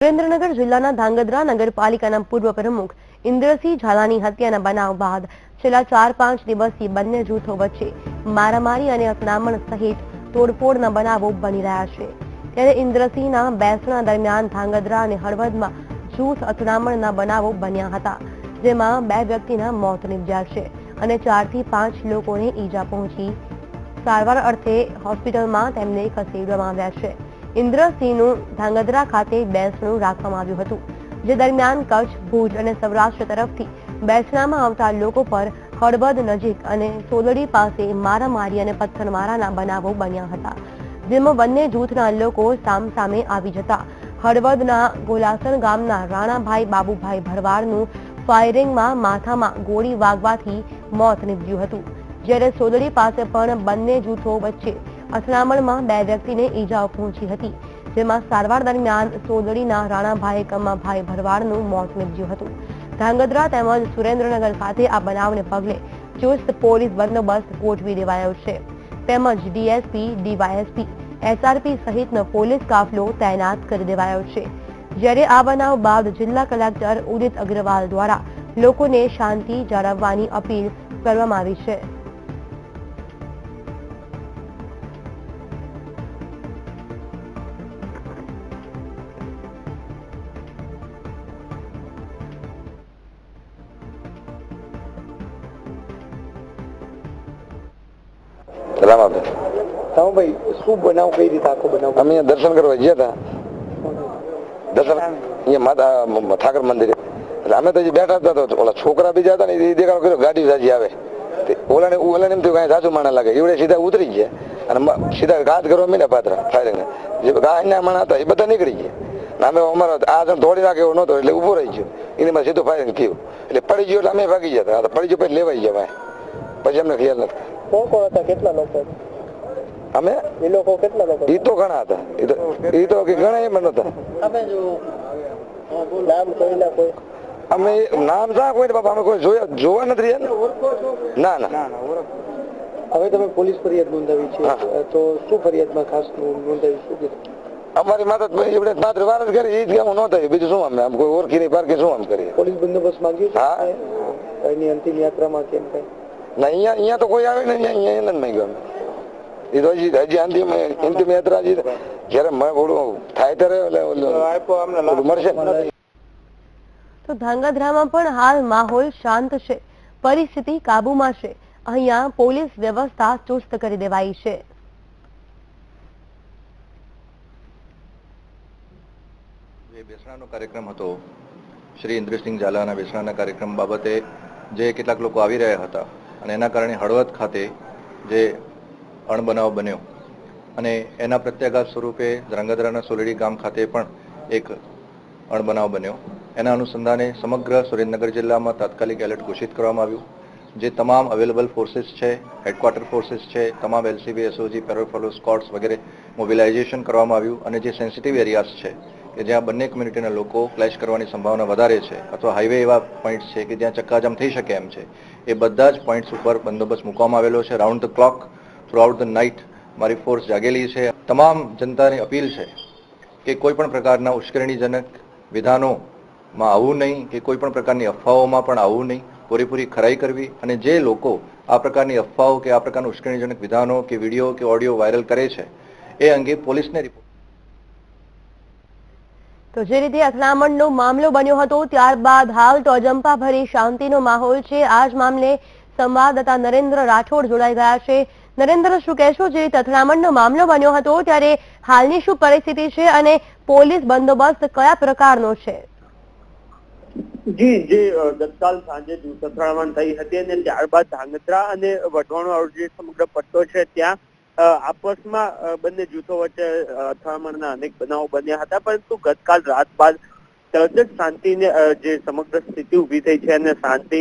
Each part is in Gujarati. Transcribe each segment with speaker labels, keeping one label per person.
Speaker 1: સુરેન્દ્રનગર જિલ્લાના ધાંગધ્રા નગરપાલિકાના પૂર્વ પ્રમુખ ઇન્દ્રસિંહ ઝાલાની હત્યાના બનાવ બાદ છેલ્લા 4-5 દિવસથી બંને જૂથો વચ્ચે મારામારી અને અથડામણ સહિત તોડફોડના બનાવો બની રહ્યા છે। ત્યારે ઇન્દ્રસિંહના બેસણા દરમિયાન ધાંગધ્રા અને હળવદમાં જૂથ અથડામણના બનાવો બન્યા હતા, જેમાં 2 વ્યક્તિના મોત નીપજ્યા છે અને 4 થી 5 લોકોને ઈજા પહોંચી સારવાર અર્થે હોસ્પિટલમાં તેમને ખસેડવામાં આવ્યા છે। ઇન્દ્રસિંહનું ધાંગધ્રા ખાતે બેસણું રાખવામાં આવ્યું હતું, જે દરમિયાન કચ્છ, ભુજ અને સૌરાષ્ટ્ર તરફથી બેસણામાં આવતા લોકો પર હળવદ નજીક અને સોલડી પાસે મારામારી અને પથ્થરમારાના બનાવો બન્યા હતા, જેમાં બંને જૂથના લોકો સામસામે આવી જતા હળવદના ગોલાસણ ગામના રાણાભાઈ બાબુભાઈ ભરવાડનું ફાયરિંગમાં માથામાં ગોળી વાગવાથી મોત નીપજ્યું હતું, જ્યારે સોલડી પાસે પણ બંને જૂથો વચ્ચે અથડામણમાં 2 વ્યક્તિને ઈજાઓ પહોંચી હતી, જેમાં સારવાર દરમિયાન સોલડીના રાણાભાઈ કમાભાઈ ભરવાડનું મોત નીપજ્યું હતું। ધાંગધ્રા તેમજ સુરેન્દ્રનગર ખાતે આ બનાવને પગલે ચુસ્ત પોલીસ બંદોબસ્ત ગોઠવી દેવાયો છે, તેમજ ડીએસપી, ડીવાયએસપી, એસઆરપી સહિતનો પોલીસ કાફલો તૈનાત કરી દેવાયો છે। જ્યારે આ બનાવ બાદ જિલ્લા કલેક્ટર ઉદિત અગ્રવાલ દ્વારા લોકોને શાંતિ જાળવવાની અપીલ કરવામાં આવી છે।
Speaker 2: ભાઈ શું બનાવ કઈ રીતે આખો બનાવ? અમે દર્શન કરવા ગયા હતા, દર્શન અહીંયા માતા ઠાકર મંદિરે, એટલે અમે તો બેઠા હતા તો ઓલા છોકરા બીજા હતા ને એ દેખાડો કર્યો ગાડી સાજી આવે, ઓલાને એમ થયું કઈ સાચું માણા લાગે, એવડે સીધા ઉતરી ગયા અને સીધા ઘાત કરવા મીના પાત્રા ફાયરિંગ જે ગાયના માણા હતા એ બધા નીકળી ગયા। અમે અમારો આ જણ દોડી નાખે એવો નહોતો એટલે ઉભો રહી ગયો, એની માં સીધું ફાયરિંગ થયું એટલે પડી ગયો એટલે અમે ભાગી ગયા હતા, પડી ગયો પછી લેવાઈ ગયા પછી અમને ખ્યાલ નથી કોણ કોણ હતા, કેટલા લોકો અમે એ લોકો કેટલા લોકો? એ તો ઘણા હતા, એ તો ઘણા એમ નતા। નામ કોઈના કોઈ અમે નામ શા કોઈ બાપા અમે કોઈ જોવા નથી રહ્યા ના ના। હવે તમે પોલીસ ફરિયાદ નોંધાવી છે તો શું ફરિયાદમાં ખાસ નોંધાવી શું કીધું? અમારી માતા એવડે માત્ર વાર જ કરી એ જ કામ નોંધાવી, બીજું શું અમે આમ કોઈ ઓળખી નહીં પારખી શું આમ કરીએ? પોલીસ બંદોબસ્ત માંગ્યું છે એની અંતિમ યાત્રામાં કેમ કઈ ના? અહીંયા તો કોઈ આવે નહીં, અહીંયા નથી માંગ્યું અમે, એ તો હજી અંતિમ યાત્રા જયારે થાય ત્યારે મળશે।
Speaker 1: તો ધાંગધ્રામાં પણ હાલ માહોલ શાંત છે, પરિસ્થિતિ કાબુમાં છે। અહીંયા પોલીસ વ્યવસ્થા ચુસ્ત કરી દેવાઈ છે।
Speaker 3: જે બેસણાનો કાર્યક્રમ હતો, શ્રી ઇન્દ્રસિંહ ઝાલાના બેસણાના કાર્યક્રમ બાબતે જે કેટલાક લોકો આવી રહ્યા હતા અને એના કારણે હળવદ ખાતે જે અણબનાવ બન્યો અને એના પ્રત્યાઘાત સ્વરૂપે ધાંગધ્રાના સોલડી ગામ ખાતે પણ એક અણબનાવ બન્યો। એના અનુસંધાને સમગ્ર સુરેન્દ્રનગર જિલ્લામાં તાત્કાલિક એલર્ટ ઘોષિત કરવામાં આવ્યું, જે તમામ અવેલેબલ ફોર્સિસ છે, હેડક્વાર્ટર ફોર્સિસ છે, તમામ એલસીબી, એસઓજી, પેરાફોલો સ્કોડ્સ વગેરે મોબિલાઇઝેશન કરવામાં આવ્યું અને જે સેન્સિટિવ એરિયાસ છે કે જ્યાં બંને કમ્યુનિટીના લોકો ક્લેશ કરવાની સંભાવના વધારે છે અથવા હાઈવે એવા પોઈન્ટ્સ છે કે જ્યાં ચક્કાજામ થઈ શકે એમ છે, એ બધા જ પોઈન્ટ્સ ઉપર બંદોબસ્ત મૂકવામાં આવેલો છે। Round the clock throughout the night મારી ફોર્સ જાગેલી છે। તમામ જનતાની અપીલ છે કે કોઈ પણ પ્રકારના ઉશ્કેરણીજનક વિધાનોમાં આવવું નહીં કે કોઈ પણ પ્રકારની અફવાઓમાં પણ આવવું નહીં, પૂરેપૂરી ખરાઈ કરવી અને જે લોકો આ પ્રકારની અફવાઓ કે આ પ્રકારના ઉશ્કેરણીજનક વિધાનો કે વિડીયો કે ઓડિયો વાયરલ કરે છે એ અંગે પોલીસને રિપોર્ટ।
Speaker 1: તો જે રીતે અથડામણનો મામલો બન્યો હતો ત્યારબાદ હાલ તો અજંપાભરી શાંતિનો માહોલ છે। આ જ મામલે સંવાદદાતા નરેન્દ્ર રાઠોડ જોડાઈ ગયા છે। નરેન્દ્ર, શું કહેશો, જે રીતે અથડામણનો મામલો બન્યો હતો ત્યારે હાલની શું પરિસ્થિતિ છે અને પોલીસ બંદોબસ્ત કયા પ્રકારનો છે?
Speaker 4: જી જે ગતકાલ સાંજે જૂથ અથડામણ થઈ હતી અને ત્યારબાદ ધાંગધ્રા અને વઢવાણો જે સમગ્ર પટ્ટો છે ત્યાં આપસમાં બંને જૂથો વચ્ચે અથડામણના અનેક બનાવો બન્યા હતા, પરંતુ ગતકાલ રાત બાદ તરત જ શાંતિને જે સમગ્ર સ્થિતિ ઉભી થઈ છે અને શાંતિ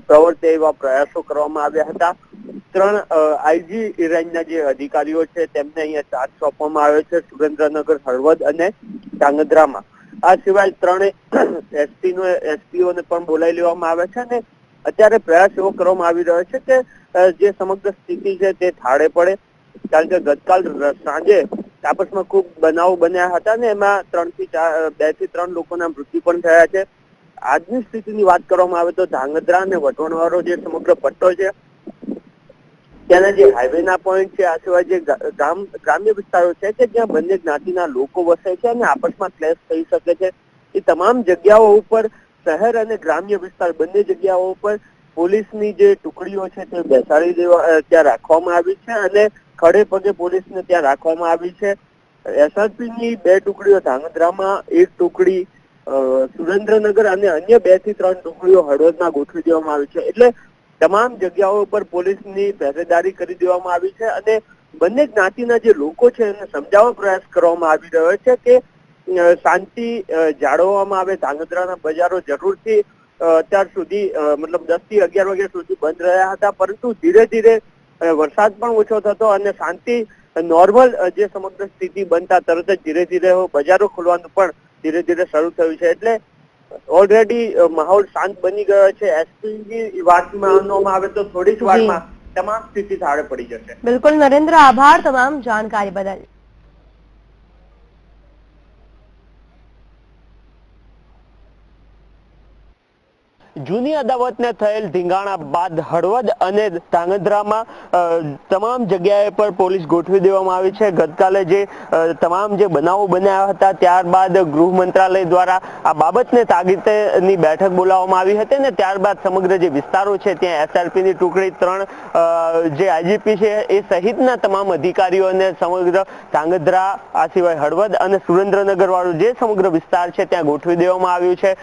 Speaker 4: પ્રવર્તે એવા પ્રયાસો કરવામાં આવ્યા હતા। 3 આઈજી રેન્જના જે અધિકારીઓ છે તેમને અહીંયા ચાર્જ સોંપવામાં આવ્યો છે સુરેન્દ્રનગર, હળવદ અને ધાંગધ્રામાં। આ સિવાય 3 એસપીઓને પણ બોલાવી લેવામાં આવ્યા છે અને અત્યારે પ્રયાસ એવો કરવામાં આવી રહ્યો છે કે જે સમગ્ર સ્થિતિ છે તે થાળે પડે, કારણ કે ગતકાલ સાંજે તાપસમાં ખૂબ બનાવો બન્યા હતા ને એમાં 2 થી 3 લોકોના મૃત્યુ પણ થયા છે. આજની સ્થિતિની વાત કરવામાં આવે તો ધાંગધ્રા અને વઢવાણવાળો જે સમગ્ર પટ્ટો છે ત્યાંના જે હાઈવેના પોઈન્ટ છે, આ સિવાય જે ગ્રામ્ય વિસ્તારો છે કે જ્યાં બંને જ્ઞાતિના લોકો વસે છે અને આપસમાં ક્લેશ થઈ શકે છે, એ તમામ જગ્યાઓ ઉપર શહેર અને ગ્રામ્ય વિસ્તાર બંને જગ્યાઓ ઉપર પોલીસની જે ટુકડીઓ છે તે બેસાડી ત્યાં રાખવામાં આવી છે અને ખડે પગે પોલીસને ત્યાં રાખવામાં આવી છે. SRPની 2 ટુકડીઓ ધાંગધ્રામાં, 1 ટુકડી સુરેન્દ્રનગર અને અન્ય 2 થી 3 ટુકડીઓ હળવદમાં ગોઠવી દેવામાં આવી છે. એટલે તમામ જગ્યાઓ પર પોલીસની પહેરેદારી કરી દેવામાં આવી છે અને બંને જ્ઞાતિના જે લોકો છે એને સમજાવવાનો પ્રયાસ કરવામાં આવી રહ્યો છે કે શાંતિ જાળવવામાં આવે. ધાંગધ્રાના બજારો જરૂરથી અત્યાર સુધી મતલબ 10 થી 11 વાગ્યા સુધી બંધ રહ્યા હતા, પરંતુ ધીરે ધીરે વરસાદ પણ ઓછો થતો અને શાંતિ નોર્મલ જે સમગ્ર સ્થિતિ બનતા તરત જ ધીરે ધીરે બજારો ખોલવાનું પણ ધીરે ધીરે શરૂ થયું છે. એટલે ઓલરેડી માહોલ શાંત બની ગયો છે. એસપીની વાત માનવામાં આવે તો થોડી જ વારમાં તમામ સ્થિતિ થાળે પડી જશે.
Speaker 1: બિલકુલ નરેન્દ્ર, આભાર તમામ જાણકારી બદલ.
Speaker 5: જૂની અદાવતને થયેલ ધીંગાણા બાદ હળવદ અને ધાંગધ્રામાં તમામ જગ્યાએ પર પોલીસ ગોઠવી દેવામાં આવી છે. ગતકાલે જે તમામ જે બનાવો બન્યા હતા ત્યારબાદ ગૃહ મંત્રાલય દ્વારા આ બાબતને તાકીદની બેઠક બોલાવવામાં આવી હતી અને ત્યારબાદ સમગ્ર જે વિસ્તારો છે ત્યાં SRPની ટુકડી 3 જે IGP છે એ સહિતના તમામ અધિકારીઓને સમગ્ર ધાંગધ્રા, આ સિવાય હળવદ અને સુરેન્દ્રનગર વાળો જે સમગ્ર વિસ્તાર છે ત્યાં ગોઠવી દેવામાં આવ્યું છે.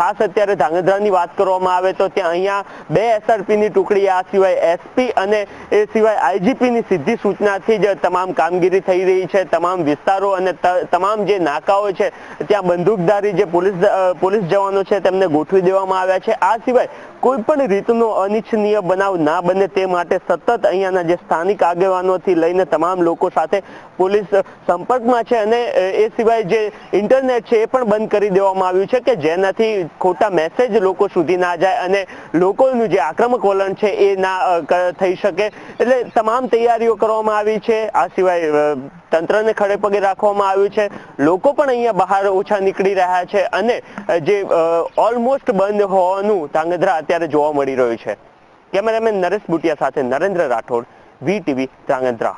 Speaker 5: ખાસ અત્યારે ધાંગધ્રાની વાત કરવામાં આવે તો ત્યાં અહીંયા 2 SRPની ટુકડી, આ સિવાય SP અને એ સિવાય IGPની સીધી સૂચનાથી જ તમામ કામગીરી થઈ રહી છે. તમામ વિસ્તારો અને તમામ જે નાકાઓ છે ત્યાં બંદૂકધારી જે પોલીસ જવાનો છે તેમને ગોઠવી દેવામાં આવ્યા છે. આ સિવાય કોઈ પણ રીતનો અનિચ્છનીય બનાવ ના બને તે માટે સતત અહીંયાના જે સ્થાનિક આગેવાનોથી લઈને તમામ લોકો સાથે પોલીસ સંપર્કમાં છે અને એ સિવાય જે ઇન્ટરનેટ છે એ પણ બંધ કરી દેવામાં આવ્યું છે કે જેનાથી ખોટા મેસેજ લોકો સુધી ના જાય અને લોકોનું જે આક્રમક વલણ છે એ ના થઈ શકે. એટલે તમામ તૈયારીઓ કરવામાં આવી છે. આ સિવાય તંત્રને ખડે પગે રાખવામાં આવ્યું છે. લોકો પણ અહીંયા બહાર ઓછા નીકળી રહ્યા છે અને જે ઓલમોસ્ટ બંધ હોવાનું ધાંગધ્રા અત્યારે જોવા મળી રહ્યું છે. કેમેરામેન નરેશ બુટિયા સાથે નરેન્દ્ર રાઠોડ, VTV ધાંગધ્રા.